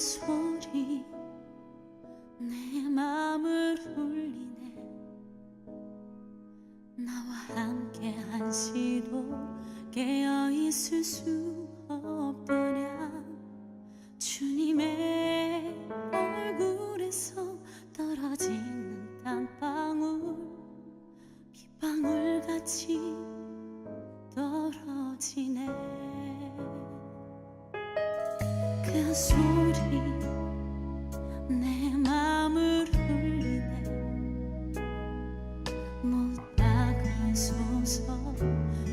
소리 내 맘을 울리네. 나와 함께 한시도 깨어있을 수 없더냐. 주님의 얼굴에서 떨어지는 땀방울 빗방울같이 떨어지네. 그 소리 내 맘을 울리네. 못 박으소서,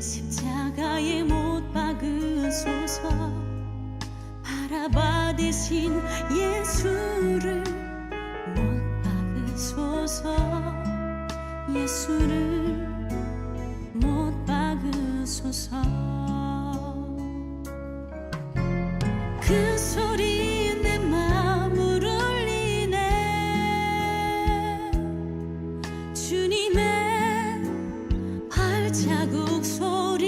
십자가에 못 박으소서. 바라받으신 예수를 못 박으소서. 예수를 못 박으소서. 그 소리 내 맘을 울리네. 주님의 발자국 소리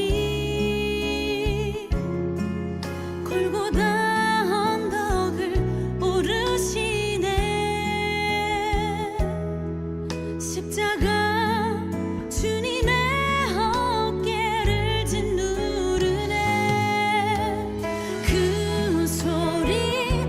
골고다 언덕을 오르시네. 십자가 주님의 어깨를 짓누르네. 그 소리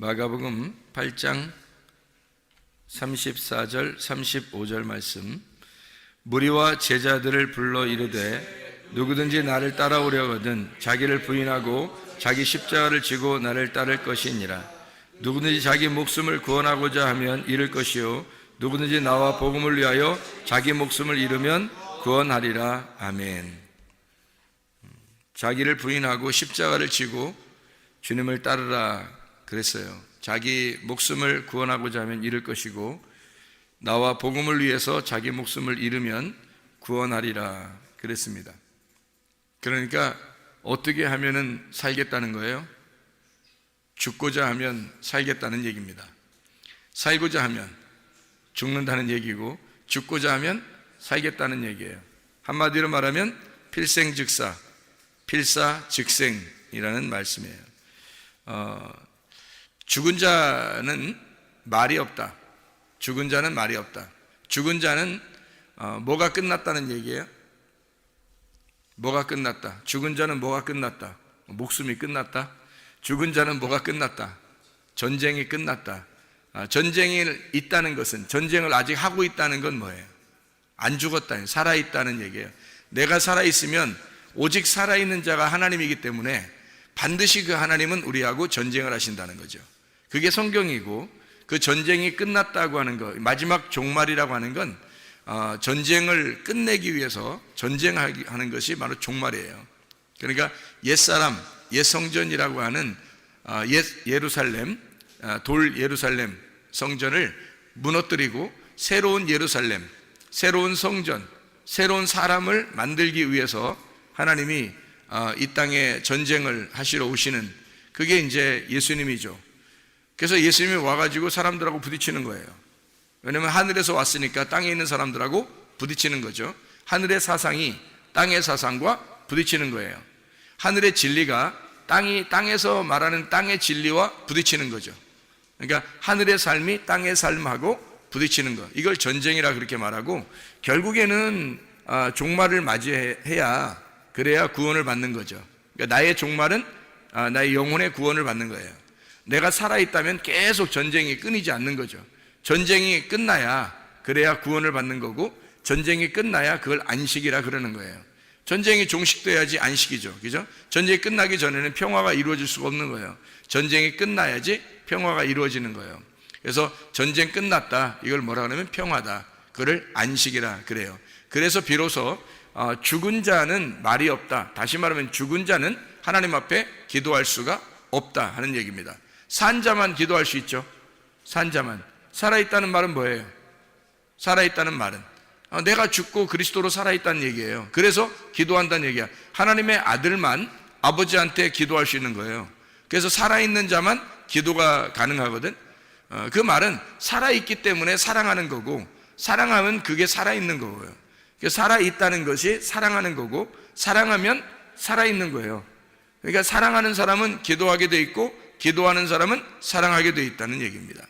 마가복음 8장 34절 35절 말씀. 무리와 제자들을 불러 이르되 누구든지 나를 따라오려거든 자기를 부인하고 자기 십자가를 지고 나를 따를 것이니라. 누구든지 자기 목숨을 구원하고자 하면 잃을 것이요 누구든지 나와 복음을 위하여 자기 목숨을 잃으면 구원하리라. 아멘. 자기를 부인하고 십자가를 지고 주님을 따르라 그랬어요. 자기 목숨을 구원하고자 하면 잃을 것이고 나와 복음을 위해서 자기 목숨을 잃으면 구원하리라 그랬습니다. 그러니까 어떻게 하면은 살겠다는 거예요? 죽고자 하면 살겠다는 얘기입니다. 살고자 하면 죽는다는 얘기고 죽고자 하면 살겠다는 얘기예요. 한마디로 말하면 필생즉사, 필사즉생이라는 말씀이에요. 죽은 자는 말이 없다. 죽은 자는 말이 없다. 죽은 자는 뭐가 끝났다는 얘기예요? 뭐가 끝났다? 죽은 자는 뭐가 끝났다? 목숨이 끝났다? 죽은 자는 뭐가 끝났다? 전쟁이 끝났다. 전쟁이 있다는 것은, 전쟁을 아직 하고 있다는 건 뭐예요? 안 죽었다, 살아있다는 얘기예요. 내가 살아있으면 오직 살아있는 자가 하나님이기 때문에 반드시 그 하나님은 우리하고 전쟁을 하신다는 거죠. 그게 성경이고, 그 전쟁이 끝났다고 하는 것, 마지막 종말이라고 하는 건 전쟁을 끝내기 위해서 전쟁하는 것이 바로 종말이에요. 그러니까 옛사람, 옛성전이라고 하는 옛 예루살렘, 돌 예루살렘 성전을 무너뜨리고 새로운 예루살렘, 새로운 성전, 새로운 사람을 만들기 위해서 하나님이 이 땅에 전쟁을 하시러 오시는, 그게 이제 예수님이죠. 그래서 예수님이 와가지고 사람들하고 부딪히는 거예요. 왜냐하면 하늘에서 왔으니까 땅에 있는 사람들하고 부딪히는 거죠. 하늘의 사상이 땅의 사상과 부딪히는 거예요. 하늘의 진리가 땅에서 말하는 땅의 진리와 부딪히는 거죠. 그러니까 하늘의 삶이 땅의 삶하고 부딪히는 것, 이걸 전쟁이라 그렇게 말하고, 결국에는 종말을 맞이해야, 그래야 구원을 받는 거죠. 그러니까 나의 종말은 나의 영혼의 구원을 받는 거예요. 내가 살아있다면 계속 전쟁이 끊이지 않는 거죠. 전쟁이 끝나야, 그래야 구원을 받는 거고, 전쟁이 끝나야 그걸 안식이라 그러는 거예요. 전쟁이 종식돼야지 안식이죠. 그죠? 전쟁이 끝나기 전에는 평화가 이루어질 수가 없는 거예요. 전쟁이 끝나야지 평화가 이루어지는 거예요. 그래서 전쟁 끝났다, 이걸 뭐라 그러면 평화다, 그걸 안식이라 그래요. 그래서 비로소 죽은 자는 말이 없다, 다시 말하면 죽은 자는 하나님 앞에 기도할 수가 없다 하는 얘기입니다. 산 자만 기도할 수 있죠. 산 자만. 살아있다는 말은 뭐예요? 살아있다는 말은 내가 죽고 그리스도로 살아있다는 얘기예요. 그래서 기도한다는 얘기야. 하나님의 아들만 아버지한테 기도할 수 있는 거예요. 그래서 살아있는 자만 기도가 가능하거든. 그 말은 살아있기 때문에 사랑하는 거고, 사랑하면 그게 살아있는 거고요. 살아있다는 것이 사랑하는 거고, 사랑하면 살아있는 거예요. 그러니까 사랑하는 사람은 기도하게 돼 있고, 기도하는 사람은 사랑하게 돼 있다는 얘기입니다.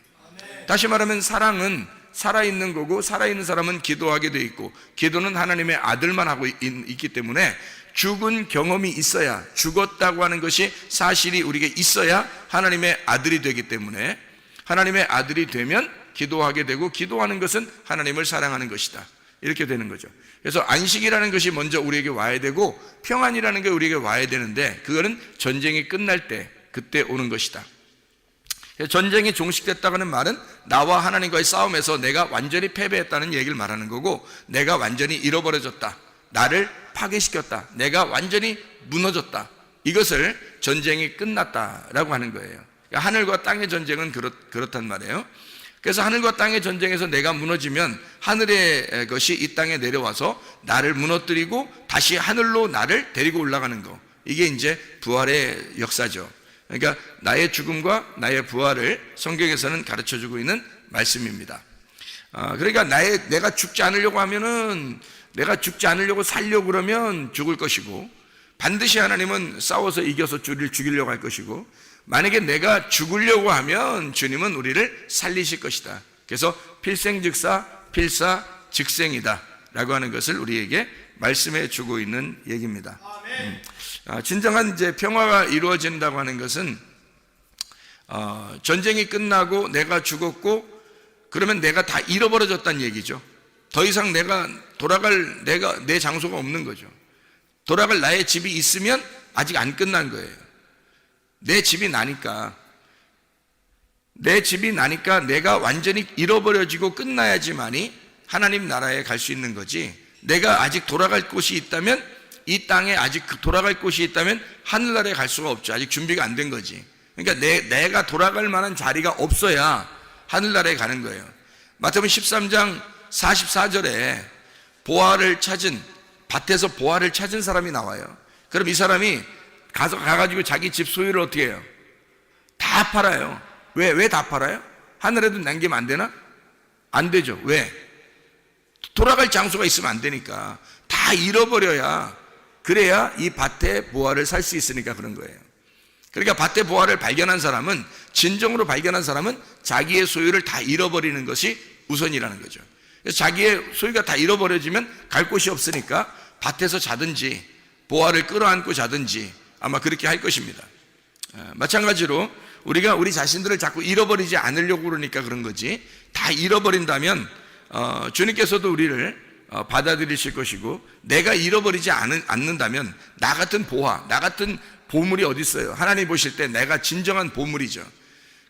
다시 말하면 사랑은 살아있는 거고, 살아있는 사람은 기도하게 돼 있고, 기도는 하나님의 아들만 하고 있기 때문에 죽은 경험이 있어야, 죽었다고 하는 것이 사실이 우리에게 있어야 하나님의 아들이 되기 때문에, 하나님의 아들이 되면 기도하게 되고, 기도하는 것은 하나님을 사랑하는 것이다, 이렇게 되는 거죠. 그래서 안식이라는 것이 먼저 우리에게 와야 되고, 평안이라는 게 우리에게 와야 되는데, 그거는 전쟁이 끝날 때, 그때 오는 것이다. 전쟁이 종식됐다는 말은 나와 하나님과의 싸움에서 내가 완전히 패배했다는 얘기를 말하는 거고, 내가 완전히 잃어버려졌다, 나를 파괴시켰다, 내가 완전히 무너졌다, 이것을 전쟁이 끝났다라고 하는 거예요. 그러니까 하늘과 땅의 전쟁은 그렇단 말이에요. 그래서 하늘과 땅의 전쟁에서 내가 무너지면 하늘의 것이 이 땅에 내려와서 나를 무너뜨리고 다시 하늘로 나를 데리고 올라가는 거, 이게 이제 부활의 역사죠. 그러니까 나의 죽음과 나의 부활을 성경에서는 가르쳐주고 있는 말씀입니다. 그러니까 내가 죽지 않으려고 하면은, 내가 죽지 않으려고 살려고 그러면 죽을 것이고, 반드시 하나님은 싸워서 이겨서 죽이려고 할 것이고, 만약에 내가 죽으려고 하면 주님은 우리를 살리실 것이다. 그래서 필생즉사, 필사즉생이다 라고 하는 것을 우리에게 말씀해 주고 있는 얘기입니다. 진정한 이제 평화가 이루어진다고 하는 것은 전쟁이 끝나고 내가 죽었고 그러면 내가 다 잃어버려졌다는 얘기죠. 더 이상 내가 돌아갈 내 장소가 없는 거죠. 돌아갈 나의 집이 있으면 아직 안 끝난 거예요. 내 집이 나니까 내가 완전히 잃어버려지고 끝나야지만이 하나님 나라에 갈 수 있는 거지. 내가 아직 돌아갈 곳이 있다면, 이 땅에 아직 돌아갈 곳이 있다면 하늘나라에 갈 수가 없죠. 아직 준비가 안 된 거지. 그러니까 내가 돌아갈 만한 자리가 없어야 하늘나라에 가는 거예요. 마태복음 13장 44절에 밭에서 보화를 찾은 사람이 나와요. 그럼 이 사람이 가가지고 자기 집 소유를 어떻게 해요? 다 팔아요. 왜 다 팔아요? 하늘에도 남기면 안 되나? 안 되죠. 왜? 돌아갈 장소가 있으면 안 되니까. 다 잃어버려야, 그래야 이 밭에 보화를 살 수 있으니까 그런 거예요. 그러니까 밭에 보화를 진정으로 발견한 사람은 자기의 소유를 다 잃어버리는 것이 우선이라는 거죠. 그래서 자기의 소유가 다 잃어버려지면 갈 곳이 없으니까 밭에서 자든지 보화를 끌어안고 자든지 아마 그렇게 할 것입니다. 마찬가지로 우리가 우리 자신들을 자꾸 잃어버리지 않으려고 그러니까 그런 거지, 다 잃어버린다면 주님께서도 우리를 받아들이실 것이고, 내가 잃어버리지 않는다면 나 같은 보화, 나 같은 보물이 어디 있어요? 하나님 보실 때 내가 진정한 보물이죠.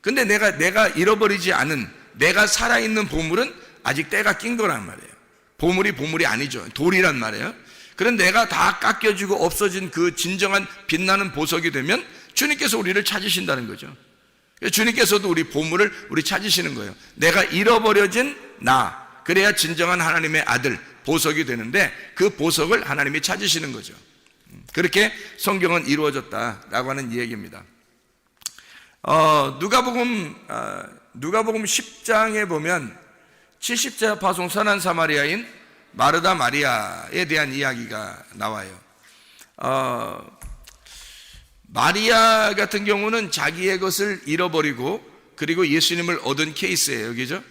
근데 내가 잃어버리지 않은, 내가 살아있는 보물은 아직 때가 낀 거란 말이에요. 보물이 아니죠. 돌이란 말이에요. 그런데 내가 다 깎여지고 없어진 그 진정한 빛나는 보석이 되면 주님께서 우리를 찾으신다는 거죠. 주님께서도 우리 보물을 찾으시는 거예요. 내가 잃어버려진 나, 그래야 진정한 하나님의 아들, 보석이 되는데 그 보석을 하나님이 찾으시는 거죠. 그렇게 성경은 이루어졌다라고 하는 이야기입니다. 누가복음 10장에 보면 70자 파송 선한 사마리아인 마르다 마리아에 대한 이야기가 나와요. 마리아 같은 경우는 자기의 것을 잃어버리고 그리고 예수님을 얻은 케이스예요. 그죠?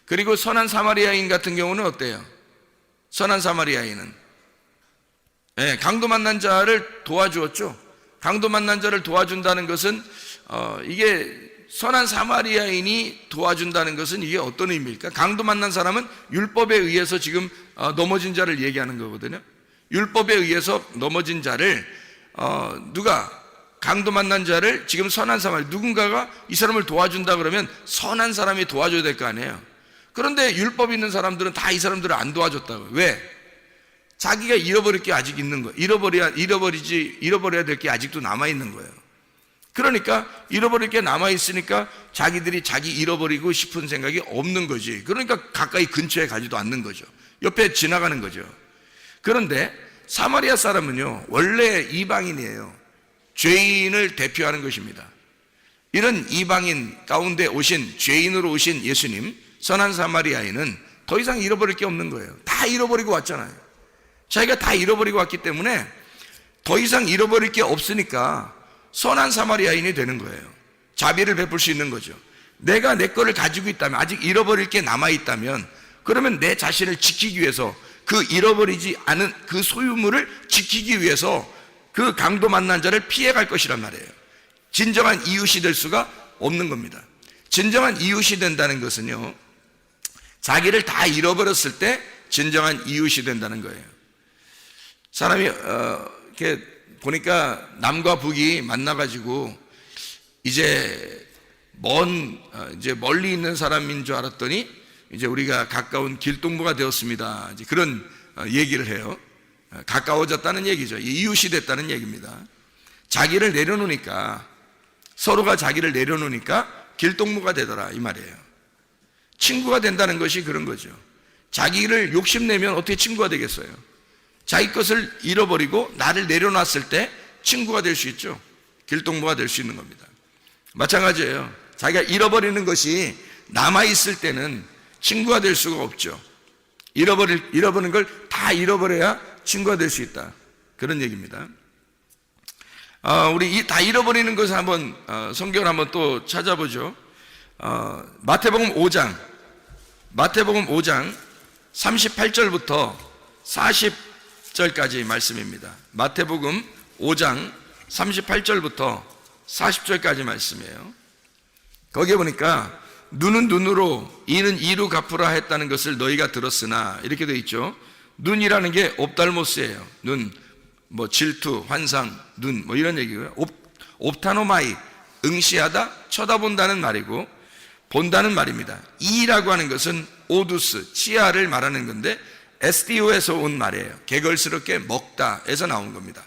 그리고 선한 사마리아인 같은 경우는 어때요? 선한 사마리아인은 강도 만난 자를 도와주었죠. 강도 만난 자를 도와준다는 것은 이게 선한 사마리아인이 도와준다는 것은 이게 어떤 의미일까? 강도 만난 사람은 율법에 의해서 지금 넘어진 자를 얘기하는 거거든요. 율법에 의해서 넘어진 자를 누가 강도 만난 자를 지금 선한 사마리아, 누군가가 이 사람을 도와준다 그러면 선한 사람이 도와줘야 될 거 아니에요. 그런데 율법 있는 사람들은 다 이 사람들을 안 도와줬다고요. 왜? 자기가 잃어버릴 게 아직 있는 거예요. 잃어버려야 될 게 아직도 남아있는 거예요. 그러니까 잃어버릴 게 남아있으니까 자기들이 자기 잃어버리고 싶은 생각이 없는 거지. 그러니까 가까이 근처에 가지도 않는 거죠. 옆에 지나가는 거죠. 그런데 사마리아 사람은요, 원래 이방인이에요. 죄인을 대표하는 것입니다. 이런 이방인 가운데 죄인으로 오신 예수님, 선한 사마리아인은 더 이상 잃어버릴 게 없는 거예요. 다 잃어버리고 왔잖아요. 자기가 다 잃어버리고 왔기 때문에 더 이상 잃어버릴 게 없으니까 선한 사마리아인이 되는 거예요. 자비를 베풀 수 있는 거죠. 내가 내 거를 가지고 있다면, 아직 잃어버릴 게 남아있다면, 그러면 내 자신을 지키기 위해서, 그 잃어버리지 않은 그 소유물을 지키기 위해서 그 강도 만난 자를 피해갈 것이란 말이에요. 진정한 이웃이 될 수가 없는 겁니다. 진정한 이웃이 된다는 것은요, 자기를 다 잃어버렸을 때 진정한 이웃이 된다는 거예요. 사람이 이렇게 보니까 남과 북이 만나가지고 이제 멀리 있는 사람인 줄 알았더니 이제 우리가 가까운 길동무가 되었습니다. 이제 그런 얘기를 해요. 가까워졌다는 얘기죠. 이웃이 됐다는 얘기입니다. 자기를 내려놓으니까, 서로가 자기를 내려놓으니까 길동무가 되더라, 이 말이에요. 친구가 된다는 것이 그런 거죠. 자기를 욕심내면 어떻게 친구가 되겠어요? 자기 것을 잃어버리고 나를 내려놨을 때 친구가 될 수 있죠. 길동무가 될 수 있는 겁니다. 마찬가지예요. 자기가 잃어버리는 것이 남아있을 때는 친구가 될 수가 없죠. 잃어버린 걸 다 잃어버려야 친구가 될 수 있다, 그런 얘기입니다. 우리 다 잃어버리는 것을 한번 성경을 한번 또 찾아보죠. 마태복음 5장 38절부터 40절까지 말씀입니다. 마태복음 5장 38절부터 40절까지 말씀이에요. 거기에 보니까 눈은 눈으로 이는 이로 갚으라 했다는 것을 너희가 들었으나 이렇게 되어 있죠. 눈이라는 게 옵달모스예요. 눈, 뭐 질투, 환상, 눈, 뭐 이런 얘기고요. 옵타노마이, 응시하다, 쳐다본다는 말이고 본다는 말입니다. 이라고 하는 것은 오두스, 치아를 말하는 건데 SDO에서 온 말이에요. 개걸스럽게 먹다에서 나온 겁니다.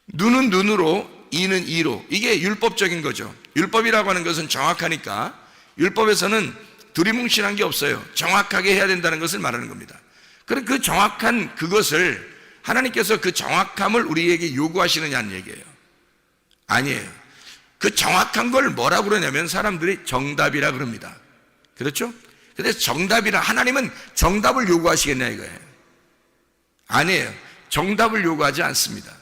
눈은 눈으로, 이는 이로. 이게 율법적인 거죠. 율법이라고 하는 것은 정확하니까 율법에서는 두리뭉실한 게 없어요. 정확하게 해야 된다는 것을 말하는 겁니다. 그럼 그 정확한 그것을 하나님께서 그 정확함을 우리에게 요구하시느냐는 얘기예요. 아니에요. 그 정확한 걸 뭐라고 그러냐면 사람들이 정답이라 그럽니다. 그렇죠? 그래서 정답이라, 하나님은 정답을 요구하시겠냐 이거예요. 아니에요. 정답을 요구하지 않습니다.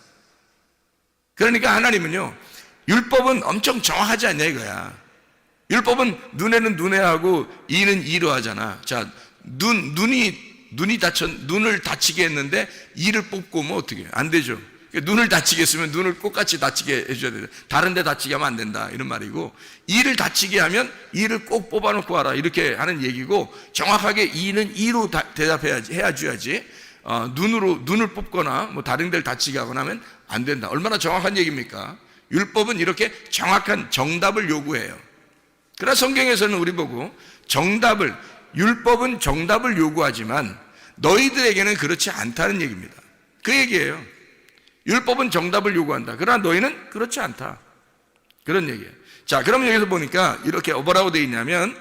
그러니까 하나님은요, 율법은 엄청 정확하지 않냐 이거야. 율법은 눈에는 눈에 하고 이는 이로 하잖아. 자, 눈을 다치게 했는데 이를 뽑고 뭐 어떻게 해요? 안 되죠. 눈을 다치게 했으면 눈을 똑같이 다치게 해줘야 돼요. 다른 데 다치게 하면 안 된다 이런 말이고, 이를 다치게 하면 이를 꼭 뽑아놓고 와라 이렇게 하는 얘기고, 정확하게 이는 이로 대답해야지, 해야지. 눈을 뽑거나 뭐 다른 데를 다치게 하거나 하면 안 된다. 얼마나 정확한 얘기입니까? 율법은 이렇게 정확한 정답을 요구해요. 그러나 성경에서는 우리 보고 율법은 정답을 요구하지만 너희들에게는 그렇지 않다는 얘기입니다. 그 얘기예요. 율법은 정답을 요구한다. 그러나 너희는 그렇지 않다. 그런 얘기예요. 자, 그러면 여기서 보니까 이렇게 뭐라고 되어 있냐면,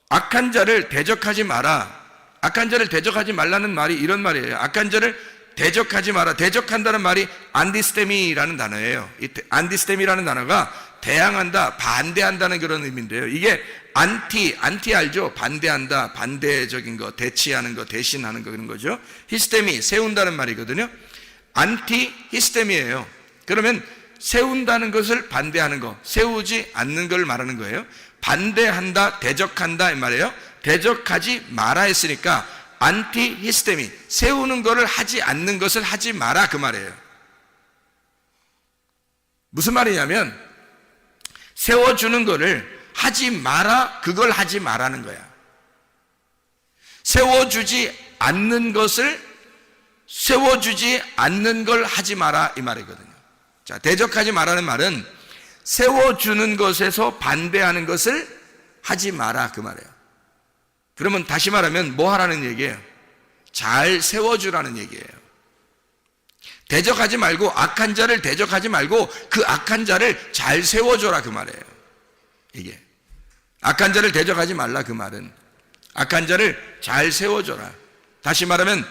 악한 자를 대적하지 마라. 악한 자를 대적하지 말라는 말이 이런 말이에요. 악한 자를 대적하지 마라. 대적한다는 말이 안디스테미라는 단어예요. 이 안디스테미라는 단어가 대항한다, 반대한다는 그런 의미인데요. 이게 안티 알죠? 반대한다, 반대적인 거, 대치하는 거, 대신하는 거, 그런 거죠. 히스테미, 세운다는 말이거든요. 안티 히스테미예요. 그러면 세운다는 것을 반대하는 거, 세우지 않는 걸 말하는 거예요. 반대한다, 대적한다 이 말이에요. 대적하지 마라 했으니까 안티 히스테미, 세우는 거를 하지 않는 것을 하지 마라 그 말이에요. 무슨 말이냐면 세워주는 거를 하지 마라, 그걸 하지 마라는 거야. 세워주지 않는 걸 하지 마라 이 말이거든요. 자, 대적하지 마라는 말은 세워주는 것에서 반대하는 것을 하지 마라 그 말이에요. 그러면 다시 말하면 뭐 하라는 얘기예요? 잘 세워주라는 얘기예요. 대적하지 말고, 악한 자를 대적하지 말고 그 악한 자를 잘 세워줘라 그 말이에요. 이게 악한 자를 대적하지 말라 그 말은 악한 자를 잘 세워줘라. 다시 말하면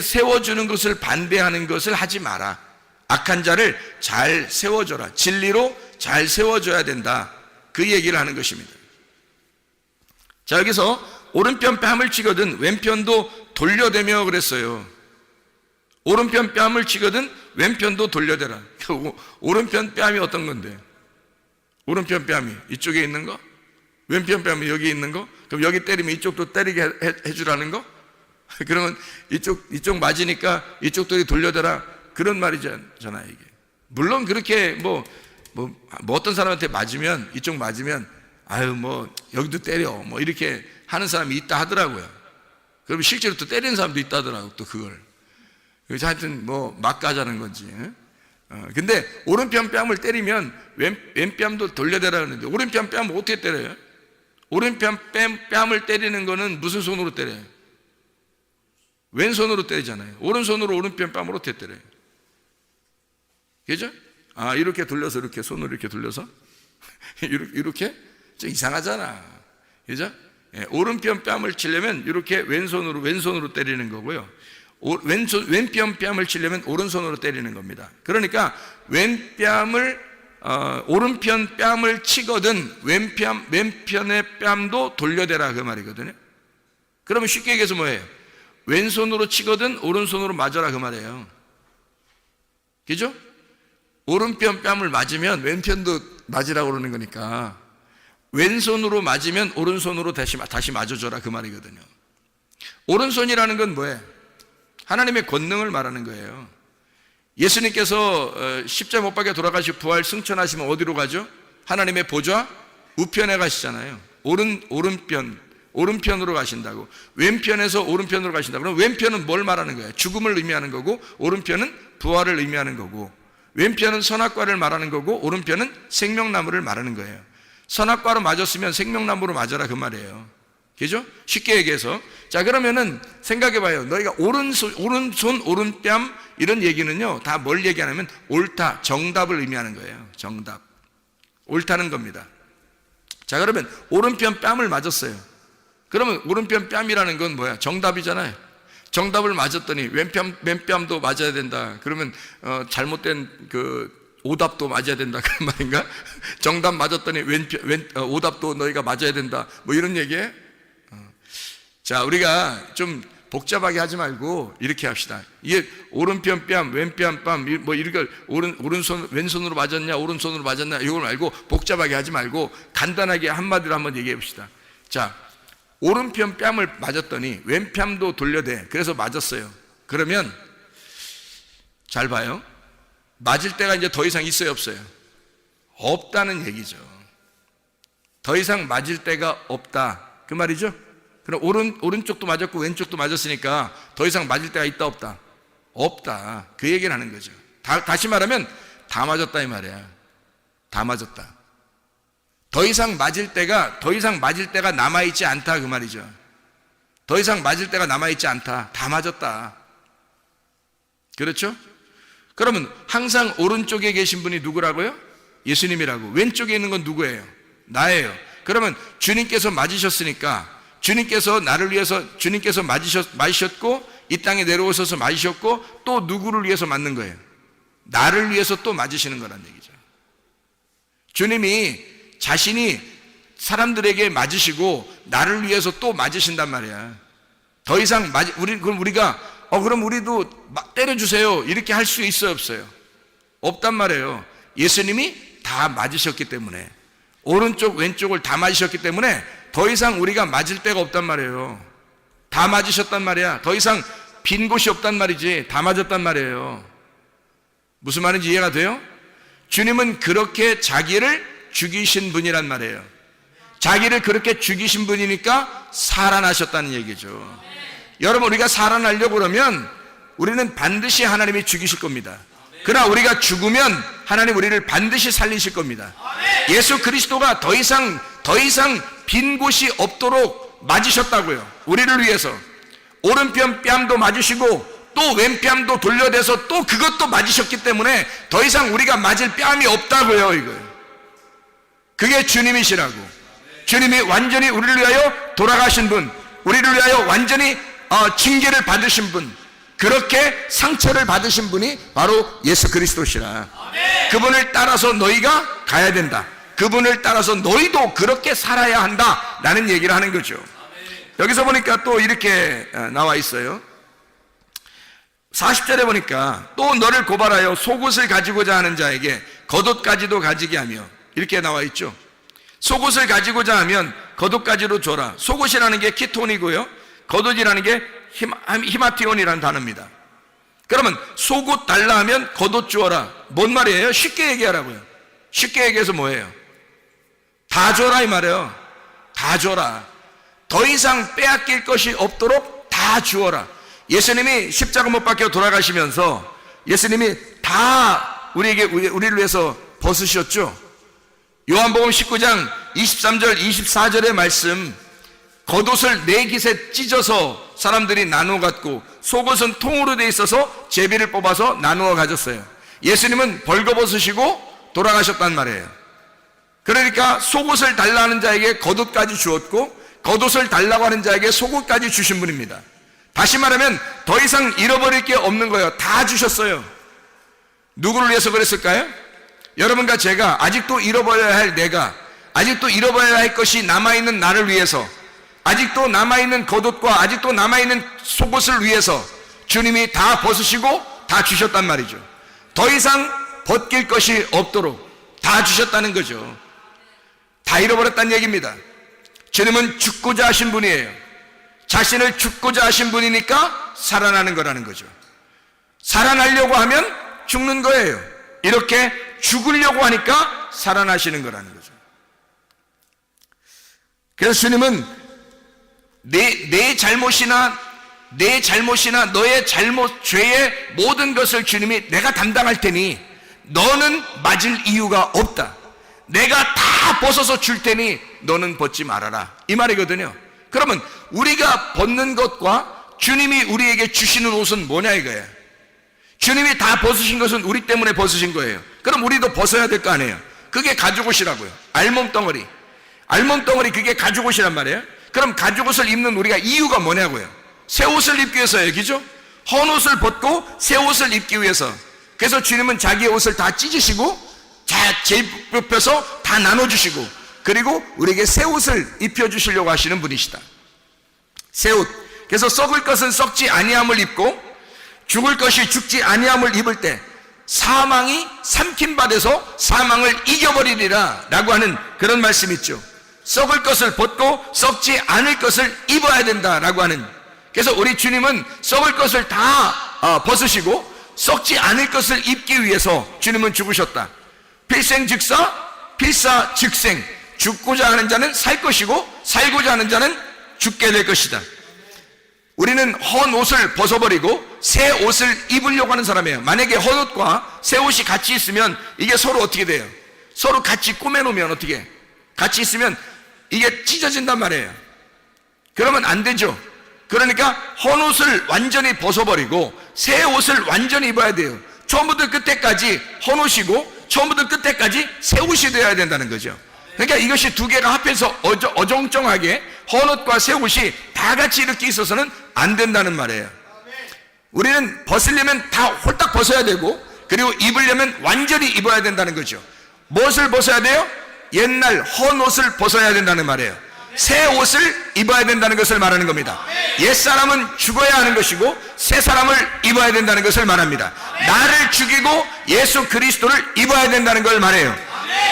세워주는 것을 반대하는 것을 하지 마라. 악한 자를 잘 세워줘라. 진리로 잘 세워줘야 된다. 그 얘기를 하는 것입니다. 자, 여기서 오른편 뺨을 치거든 왼편도 돌려대며 그랬어요. 오른편 뺨을 치거든 왼편도 돌려대라. 오른편 뺨이 어떤 건데? 오른편 뺨이 이쪽에 있는 거? 왼편 뺨이 여기 있는 거? 그럼 여기 때리면 이쪽도 때리게 해주라는 거? 그러면 이쪽 맞으니까 이쪽도 돌려대라. 그런 말이잖아 이게. 물론 그렇게 뭐 어떤 사람한테 맞으면, 이쪽 맞으면 아유 뭐 여기도 때려 뭐 이렇게 하는 사람이 있다 하더라고요. 그럼 실제로 또 때리는 사람도 있다 하더라고요. 또 그걸. 그래서 하여튼 뭐 막 가자는 건지. 근데 오른편 뺨을 때리면 왼뺨도 돌려대라 그러는데, 오른편 뺨을 어떻게 때려요? 오른편 뺨을 때리는 거는 무슨 손으로 때려요? 왼손으로 때리잖아요. 오른손으로 오른편 뺨을 어떻게 때려요? 그죠? 아, 이렇게 돌려서, 이렇게 손으로 이렇게 돌려서 이렇게 좀 이상하잖아. 그죠? 예, 오른편 뺨을 치려면 이렇게 왼손으로 때리는 거고요. 왼편 뺨을 치려면 오른손으로 때리는 겁니다. 그러니까 오른편 뺨을 치거든 왼편의 뺨도 돌려대라 그 말이거든요. 그러면 쉽게 얘기해서 뭐예요? 왼손으로 치거든 오른손으로 맞아라 그 말이에요. 그죠? 오른편 뺨을 맞으면 왼편도 맞으라고 그러는 거니까 왼손으로 맞으면 오른손으로 다시 맞아줘라 그 말이거든요. 오른손이라는 건 뭐예요? 하나님의 권능을 말하는 거예요. 예수님께서 십자가 못 박혀 돌아가시고 부활 승천하시면 어디로 가죠? 하나님의 보좌 우편에 가시잖아요. 오른편으로 가신다고. 왼편에서 오른편으로 가신다고. 그럼 왼편은 뭘 말하는 거예요? 죽음을 의미하는 거고, 오른편은 부활을 의미하는 거고, 왼편은 선악과를 말하는 거고, 오른편은 생명나무를 말하는 거예요. 선악과로 맞았으면 생명나무로 맞아라 그 말이에요. 그죠? 쉽게 얘기해서. 자, 그러면은 생각해 봐요. 너희가 오른손, 오른뺨 이런 얘기는요, 다 뭘 얘기하냐면 옳다, 정답을 의미하는 거예요. 정답. 옳다는 겁니다. 자, 그러면 오른편 뺨을 맞았어요. 그러면 오른편 뺨이라는 건 뭐야? 정답이잖아요. 정답을 맞았더니 왼뺨도 맞아야 된다. 그러면 잘못된 오답도 맞아야 된다 그 말인가? 정답 맞았더니 오답도 너희가 맞아야 된다. 뭐 이런 얘기예요? 자, 우리가 좀 복잡하게 하지 말고 이렇게 합시다. 이게 오른편 뺨, 왼편 뺨, 뭐 이렇게 오른손 왼손으로 맞았냐, 오른손으로 맞았냐 이걸 말고 복잡하게 하지 말고 간단하게 한마디로 한번 얘기해 봅시다. 자, 오른편 뺨을 맞았더니 왼편도 돌려대. 그래서 맞았어요. 그러면 잘 봐요. 맞을 때가 이제 더 이상 있어요, 없어요? 없다는 얘기죠. 더 이상 맞을 때가 없다 그 말이죠. 그럼 오른쪽도 맞았고 왼쪽도 맞았으니까 더 이상 맞을 때가 있다 없다? 없다. 그 얘기를 하는 거죠. 다시 말하면 다 맞았다 이 말이야. 다 맞았다. 더 이상 맞을 때가 남아있지 않다 그 말이죠. 더 이상 맞을 때가 남아있지 않다. 다 맞았다. 그렇죠? 그러면 항상 오른쪽에 계신 분이 누구라고요? 예수님이라고. 왼쪽에 있는 건 누구예요? 나예요. 그러면 주님께서 맞으셨으니까 주님께서 나를 위해서 주님께서 맞으셨고 이 땅에 내려오셔서 맞으셨고 또 누구를 위해서 맞는 거예요? 나를 위해서 또 맞으시는 거란 얘기죠. 주님이 자신이 사람들에게 맞으시고 나를 위해서 또 맞으신단 말이야. 더 이상 그럼 우리가 그럼 우리도 때려주세요 이렇게 할 수 있어요 없어요? 없단 말이에요. 예수님이 다 맞으셨기 때문에 오른쪽 왼쪽을 다 맞으셨기 때문에 더 이상 우리가 맞을 데가 없단 말이에요. 다 맞으셨단 말이야. 더 이상 빈 곳이 없단 말이지. 다 맞았단 말이에요. 무슨 말인지 이해가 돼요? 주님은 그렇게 자기를 죽이신 분이란 말이에요. 자기를 그렇게 죽이신 분이니까 살아나셨다는 얘기죠. 여러분, 우리가 살아나려고 그러면 우리는 반드시 하나님이 죽이실 겁니다. 그러나 우리가 죽으면 하나님 우리를 반드시 살리실 겁니다. 예수 그리스도가 더 이상 빈 곳이 없도록 맞으셨다고요. 우리를 위해서. 오른편 뺨도 맞으시고 또 왼뺨도 돌려대서 또 그것도 맞으셨기 때문에 더 이상 우리가 맞을 뺨이 없다고요. 이거예요. 그게 주님이시라고. 주님이 완전히 우리를 위하여 돌아가신 분, 우리를 위하여 완전히 징계를 받으신 분, 그렇게 상처를 받으신 분이 바로 예수 그리스도시라. 그분을 따라서 너희가 가야 된다. 그분을 따라서 너희도 그렇게 살아야 한다 라는 얘기를 하는 거죠. 여기서 보니까 또 이렇게 나와 있어요. 40절에 보니까 또 너를 고발하여 속옷을 가지고자 하는 자에게 겉옷까지도 가지게 하며 이렇게 나와 있죠. 속옷을 가지고자 하면 겉옷까지로 줘라. 속옷이라는 게 키톤이고요, 겉옷이라는 게 히마티온이라는 단어입니다. 그러면 속옷 달라 하면 겉옷 주어라. 뭔 말이에요? 쉽게 얘기하라고요. 쉽게 얘기해서 뭐예요? 다 줘라 이 말이에요. 다 줘라. 더 이상 빼앗길 것이 없도록 다 주어라. 예수님이 십자가 못 박혀 돌아가시면서 예수님이 다 우리를 위해서 벗으셨죠. 요한복음 19장 23절 24절의 말씀, 겉옷을 네 깃에 찢어서 사람들이 나누어 갖고 속옷은 통으로 돼 있어서 제비를 뽑아서 나누어 가졌어요. 예수님은 벌거벗으시고 돌아가셨단 말이에요. 그러니까 속옷을 달라 하는 자에게 겉옷까지 주었고 겉옷을 달라고 하는 자에게 속옷까지 주신 분입니다. 다시 말하면 더 이상 잃어버릴 게 없는 거예요. 다 주셨어요. 누구를 위해서 그랬을까요? 여러분과 제가 아직도 잃어버려야 할 내가, 아직도 잃어버려야 할 것이 남아있는 나를 위해서, 아직도 남아있는 겉옷과 아직도 남아있는 속옷을 위해서 주님이 다 벗으시고 다 주셨단 말이죠. 더 이상 벗길 것이 없도록 다 주셨다는 거죠. 다 잃어버렸다는 얘기입니다. 주님은 죽고자 하신 분이에요. 자신을 죽고자 하신 분이니까 살아나는 거라는 거죠. 살아나려고 하면 죽는 거예요. 이렇게 죽으려고 하니까 살아나시는 거라는 거죠. 그래서 주님은 내 잘못이나 너의 잘못, 죄의 모든 것을 주님이 내가 담당할 테니 너는 맞을 이유가 없다. 내가 다 벗어서 줄 테니 너는 벗지 말아라, 이 말이거든요. 그러면 우리가 벗는 것과 주님이 우리에게 주시는 옷은 뭐냐 이거예요. 주님이 다 벗으신 것은 우리 때문에 벗으신 거예요. 그럼 우리도 벗어야 될 거 아니에요. 그게 가죽옷이라고요. 알몸덩어리 그게 가죽옷이란 말이에요. 그럼 가죽옷을 입는 우리가 이유가 뭐냐고요. 새 옷을 입기 위해서예요. 그죠? 헌 옷을 벗고 새 옷을 입기 위해서. 그래서 주님은 자기의 옷을 다 찢으시고 재입혀서 다 나눠주시고, 그리고 우리에게 새 옷을 입혀주시려고 하시는 분이시다. 새 옷. 그래서 썩을 것은 썩지 아니함을 입고 죽을 것이 죽지 아니함을 입을 때 사망이 삼킴받아서 사망을 이겨버리리라 라고 하는 그런 말씀이 있죠. 썩을 것을 벗고 썩지 않을 것을 입어야 된다라고 하는. 그래서 우리 주님은 썩을 것을 다 벗으시고 썩지 않을 것을 입기 위해서 주님은 죽으셨다. 필생즉사 필사즉생. 죽고자 하는 자는 살 것이고 살고자 하는 자는 죽게 될 것이다. 우리는 헌 옷을 벗어버리고 새 옷을 입으려고 하는 사람이에요. 만약에 헌 옷과 새 옷이 같이 있으면 이게 서로 어떻게 돼요? 서로 같이 꾸며놓으면 어떻게? 같이 있으면 이게 찢어진단 말이에요. 그러면 안 되죠. 그러니까 헌 옷을 완전히 벗어버리고 새 옷을 완전히 입어야 돼요. 처음부터 끝에까지 헌 옷이고 처음부터 끝에까지 새 옷이 되어야 된다는 거죠. 그러니까 이것이 두 개가 합해서 어정쩡하게 헌 옷과 새 옷이 다 같이 이렇게 있어서는 안 된다는 말이에요. 우리는 벗으려면 다 홀딱 벗어야 되고, 그리고 입으려면 완전히 입어야 된다는 거죠. 무엇을 벗어야 돼요? 옛날 헌 옷을 벗어야 된다는 말이에요. 새 옷을 입어야 된다는 것을 말하는 겁니다. 옛사람은 죽어야 하는 것이고 새 사람을 입어야 된다는 것을 말합니다. 나를 죽이고 예수 그리스도를 입어야 된다는 걸 말해요.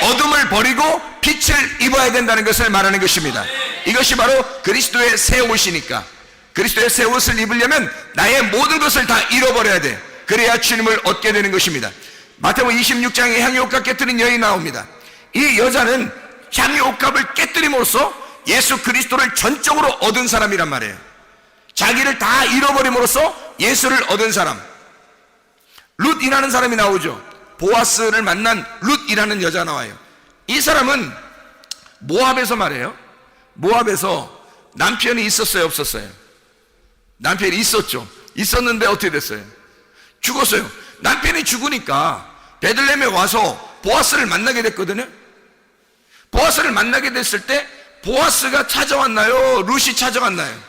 어둠을 버리고 빛을 입어야 된다는 것을 말하는 것입니다. 이것이 바로 그리스도의 새 옷이니까. 그리스도의 새 옷을 입으려면 나의 모든 것을 다 잃어버려야 돼. 그래야 주님을 얻게 되는 것입니다. 마태복음 26장에 향유옥합 깨뜨린 여인이 나옵니다. 이 여자는 향유옥합을 깨뜨림으로써 예수 그리스도를 전적으로 얻은 사람이란 말이에요. 자기를 다 잃어버림으로써 예수를 얻은 사람. 룻이라는 사람이 나오죠. 보아스를 만난 룻이라는 여자가 나와요. 이 사람은 모압에서 말이에요. 모압에서 남편이 있었어요, 없었어요? 남편이 있었죠. 있었는데 어떻게 됐어요? 죽었어요. 남편이 죽으니까 베들레헴에 와서 보아스를 만나게 됐거든요. 보아스를 만나게 됐을 때 보아스가 찾아왔나요? 룻이 찾아왔나요?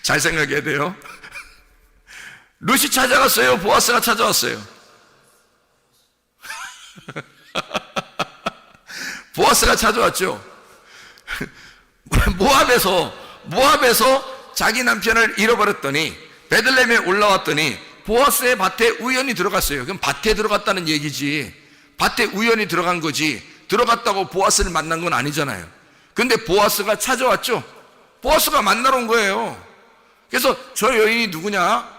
잘 생각해야 돼요. 룻이 찾아갔어요? 보아스가 찾아왔어요? 보아스가 찾아왔죠. 모압에서 자기 남편을 잃어버렸더니 베들레헴에 올라왔더니 보아스의 밭에 우연히 들어갔어요. 그럼 밭에 들어갔다는 얘기지, 밭에 우연히 들어간 거지, 들어갔다고 보아스를 만난 건 아니잖아요. 근데 보아스가 찾아왔죠. 보아스가 만나러 온 거예요. 그래서 저 여인이 누구냐?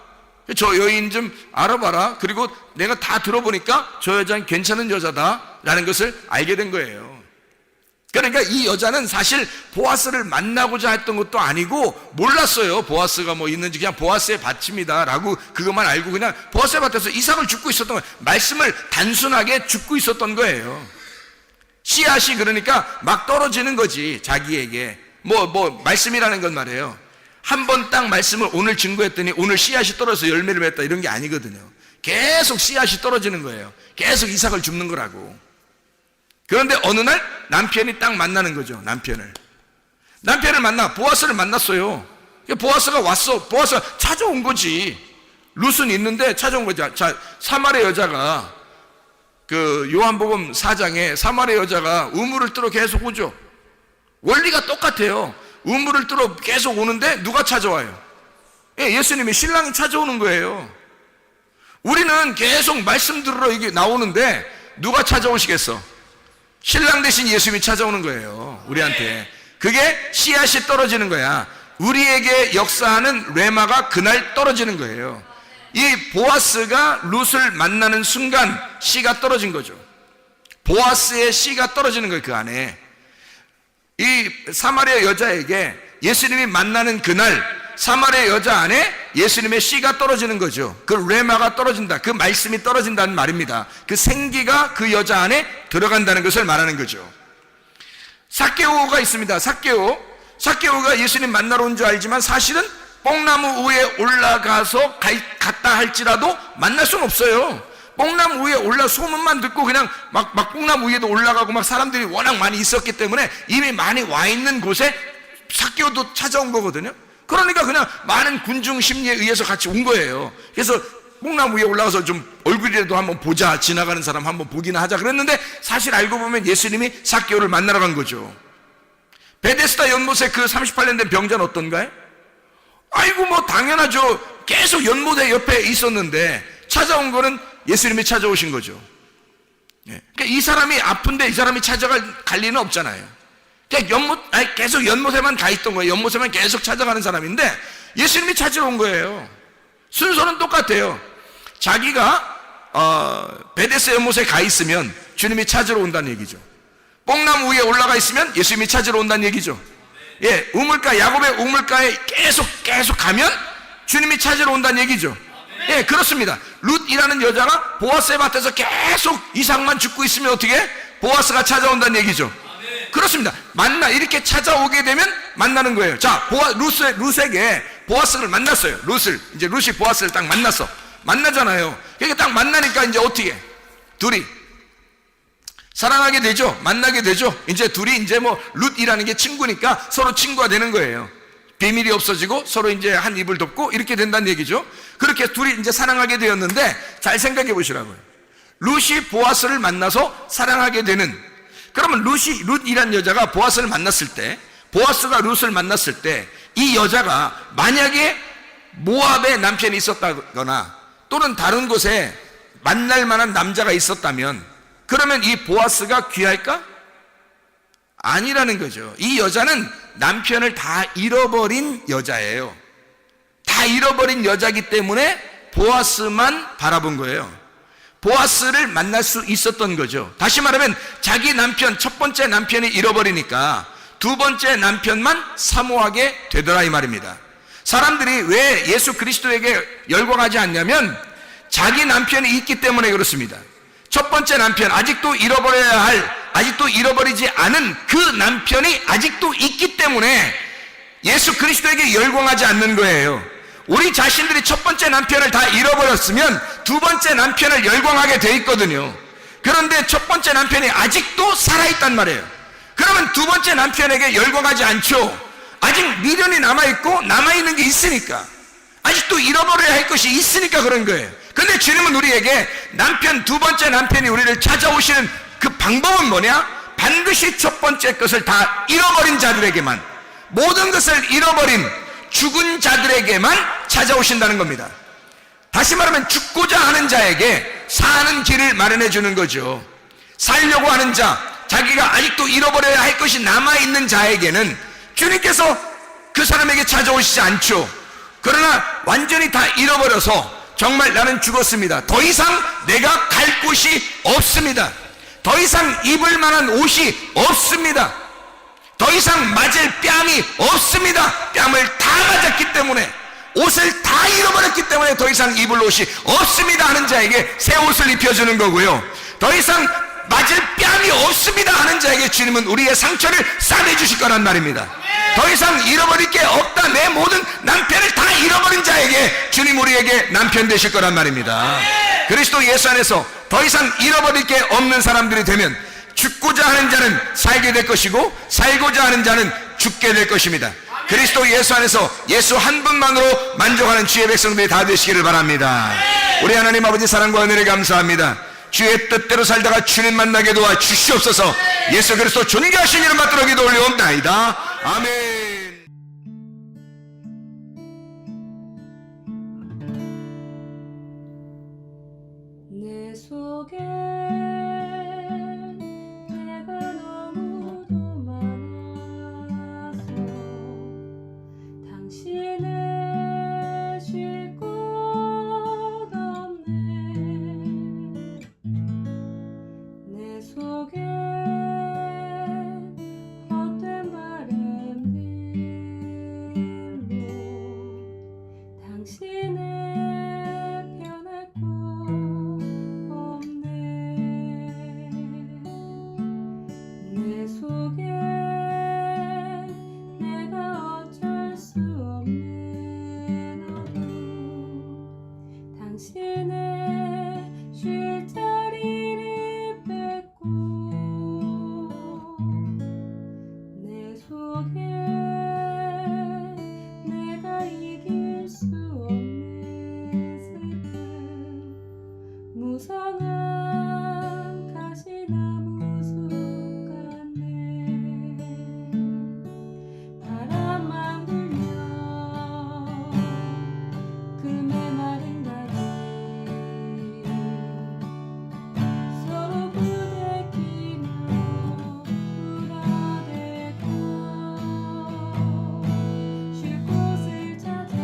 저 여인 좀 알아봐라. 그리고 내가 다 들어보니까 저 여자는 괜찮은 여자다라는 것을 알게 된 거예요. 그러니까 이 여자는 사실 보아스를 만나고자 했던 것도 아니고 몰랐어요. 보아스가 뭐 있는지. 그냥 보아스의 밭입니다 라고 그것만 알고 그냥 보아스의 밭에서 이삭을 줍고 있었던 거예요. 말씀을 단순하게 줍고 있었던 거예요. 씨앗이 그러니까 막 떨어지는 거지. 자기에게 말씀이라는 건 말이에요. 한 번 딱 말씀을 오늘 증거했더니 오늘 씨앗이 떨어져서 열매를 맺었다 이런 게 아니거든요. 계속 씨앗이 떨어지는 거예요. 계속 이삭을 줍는 거라고. 그런데 어느 날 남편이 딱 만나는 거죠. 남편을 만나 보아스를 만났어요. 보아스가 왔어. 보아스가 찾아온 거지. 룻은 있는데 찾아온 거지. 자, 사마리아 여자가 그 요한복음 4장에 사마리아 여자가 우물을 뜨러 계속 오죠. 원리가 똑같아요. 우물을 뜨러 계속 오는데 누가 찾아와요? 예수님이 신랑이 찾아오는 거예요. 우리는 계속 말씀 들으러 이게 나오는데 누가 찾아오시겠어? 신랑 대신 예수님이 찾아오는 거예요. 우리한테. 그게 씨앗이 떨어지는 거야. 우리에게 역사하는 레마가 그날 떨어지는 거예요. 이 보아스가 룻을 만나는 순간 씨가 떨어진 거죠. 보아스의 씨가 떨어지는 거예요. 그 안에 이 사마리아 여자에게 예수님이 만나는 그날 사마리아 여자 안에 예수님의 씨가 떨어지는 거죠. 그 레마가 떨어진다, 그 말씀이 떨어진다는 말입니다. 그 생기가 그 여자 안에 들어간다는 것을 말하는 거죠. 삭개오가 있습니다. 삭개오가 예수님 만나러 온 줄 알지만 사실은 뽕나무 위에 올라가서 갔다 할지라도 만날 수는 없어요. 뽕나무 위에 소문만 듣고 그냥 막 뽕나무 위에도 올라가고 막 사람들이 워낙 많이 있었기 때문에 이미 많이 와 있는 곳에 삭개오도 찾아온 거거든요. 그러니까 그냥 많은 군중 심리에 의해서 같이 온 거예요. 그래서 뽕나무 위에 올라가서 좀 얼굴이라도 한번 보자, 지나가는 사람 한번 보기나 하자 그랬는데 사실 알고 보면 예수님이 삭개오를 만나러 간 거죠. 베데스다 연못에 그 38년 된 병자는 어떤가요? 아이고 뭐 당연하죠. 계속 연못에 옆에 있었는데 찾아온 거는 예수님이 찾아오신 거죠. 그러니까 이 사람이 아픈데 이 사람이 찾아갈 리는 없잖아요. 그냥 계속 연못에만 가 있던 거예요. 연못에만 계속 찾아가는 사람인데 예수님이 찾으러 온 거예요. 순서는 똑같아요. 자기가 베데스다 연못에 가 있으면 주님이 찾으러 온다는 얘기죠. 뽕나무 위에 올라가 있으면 예수님이 찾으러 온다는 얘기죠. 우물가, 야곱의 우물가에 계속 가면 주님이 찾으러 온다는 얘기죠. 그렇습니다. 룻이라는 여자가 보아스의 밭에서 계속 이삭만 죽고 있으면 어떻게? 보아스가 찾아온다는 얘기죠. 그렇습니다. 이렇게 찾아오게 되면 만나는 거예요. 자, 룻에게 보아스를 만났어요. 룻이 보아스를 딱 만나잖아요. 그러니까 딱 만나니까 이제 어떻게? 둘이 사랑하게 되죠. 만나게 되죠. 이제 둘이 이제 뭐 룻이라는 게 친구니까 서로 친구가 되는 거예요. 비밀이 없어지고 서로 이제 한 입을 덮고 이렇게 된다는 얘기죠. 그렇게 둘이 이제 사랑하게 되었는데 잘 생각해 보시라고요. 룻이 보아스를 만나서 사랑하게 되는, 그러면 룻이란 여자가 보아스를 만났을 때, 보아스가 룻을 만났을 때 이 여자가 만약에 모압의 남편이 있었다거나 또는 다른 곳에 만날 만한 남자가 있었다면 그러면 이 보아스가 귀할까? 아니라는 거죠. 이 여자는 남편을 다 잃어버린 여자예요. 다 잃어버린 여자이기 때문에 보아스만 바라본 거예요. 보아스를 만날 수 있었던 거죠. 다시 말하면 자기 남편, 첫 번째 남편이 잃어버리니까 두 번째 남편만 사모하게 되더라 이 말입니다. 사람들이 왜 예수 그리스도에게 열광하지 않냐면 자기 남편이 있기 때문에 그렇습니다. 첫 번째 남편, 아직도 잃어버리지 않은 그 남편이 아직도 있기 때문에 예수 그리스도에게 열광하지 않는 거예요. 우리 자신들이 첫 번째 남편을 다 잃어버렸으면 두 번째 남편을 열광하게 돼 있거든요. 그런데 첫 번째 남편이 아직도 살아있단 말이에요. 그러면 두 번째 남편에게 열광하지 않죠. 아직 미련이 남아있는 게 있으니까, 아직도 잃어버려야 할 것이 있으니까 그런 거예요. 근데 주님은 우리에게 두 번째 남편이 우리를 찾아오시는 그 방법은 뭐냐? 반드시 첫 번째 것을 다 잃어버린 자들에게만, 모든 것을 잃어버린 죽은 자들에게만 찾아오신다는 겁니다. 다시 말하면 죽고자 하는 자에게 사는 길을 마련해 주는 거죠. 살려고 하는 자, 자기가 아직도 잃어버려야 할 것이 남아있는 자에게는 주님께서 그 사람에게 찾아오시지 않죠. 그러나 완전히 다 잃어버려서 정말 나는 죽었습니다, 더 이상 내가 갈 곳이 없습니다, 더 이상 입을 만한 옷이 없습니다, 더 이상 맞을 뺨이 없습니다, 뺨을 다 맞았기 때문에, 옷을 다 잃어버렸기 때문에 더 이상 입을 옷이 없습니다 하는 자에게 새 옷을 입혀주는 거고요. 더 이상 맞을 뺨이 없습니다 하는 자에게 주님은 우리의 상처를 싸매주실 거란 말입니다. 더 이상 잃어버릴 게 없다, 내 모든 남편을 다 잃어버린 자에게 주님 우리에게 남편 되실 거란 말입니다. 그리스도 예수 안에서 더 이상 잃어버릴 게 없는 사람들이 되면 죽고자 하는 자는 살게 될 것이고 살고자 하는 자는 죽게 될 것입니다. 그리스도 예수 안에서 예수 한 분만으로 만족하는 주의 백성들이 다 되시기를 바랍니다. 우리 하나님 아버지 사랑과 은혜를 감사합니다. 주의 뜻대로 살다가 주님 만나게 도와 주시옵소서. 예수 그리스도 존귀하신 이름 받들어 기도 올려옵나이다. 아멘. 내 속에 내가 너무도 많아서 당신을 쉴 곳 당신의 쉴 자리를 뺏고 내 속에 내가 이길 수 없는 슬픔 무성한 가시나무 숲 같네 바람만 불면 그 메마른 다리 서로 부대끼며 울어대고 쉴 곳을 찾아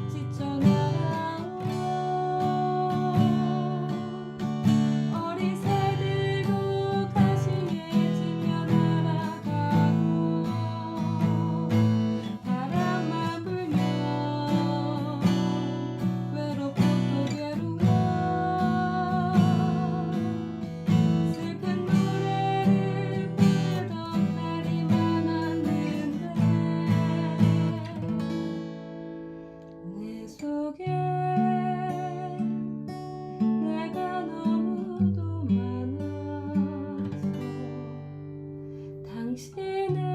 지쳐 날아온 어린 새들도 가시에 지며 날아가고 바람만 불면 외롭고 또 괴로워 슬픈 노래를 부르던 날이 많았는데 내 속에 내가 너무도 많아서 당신의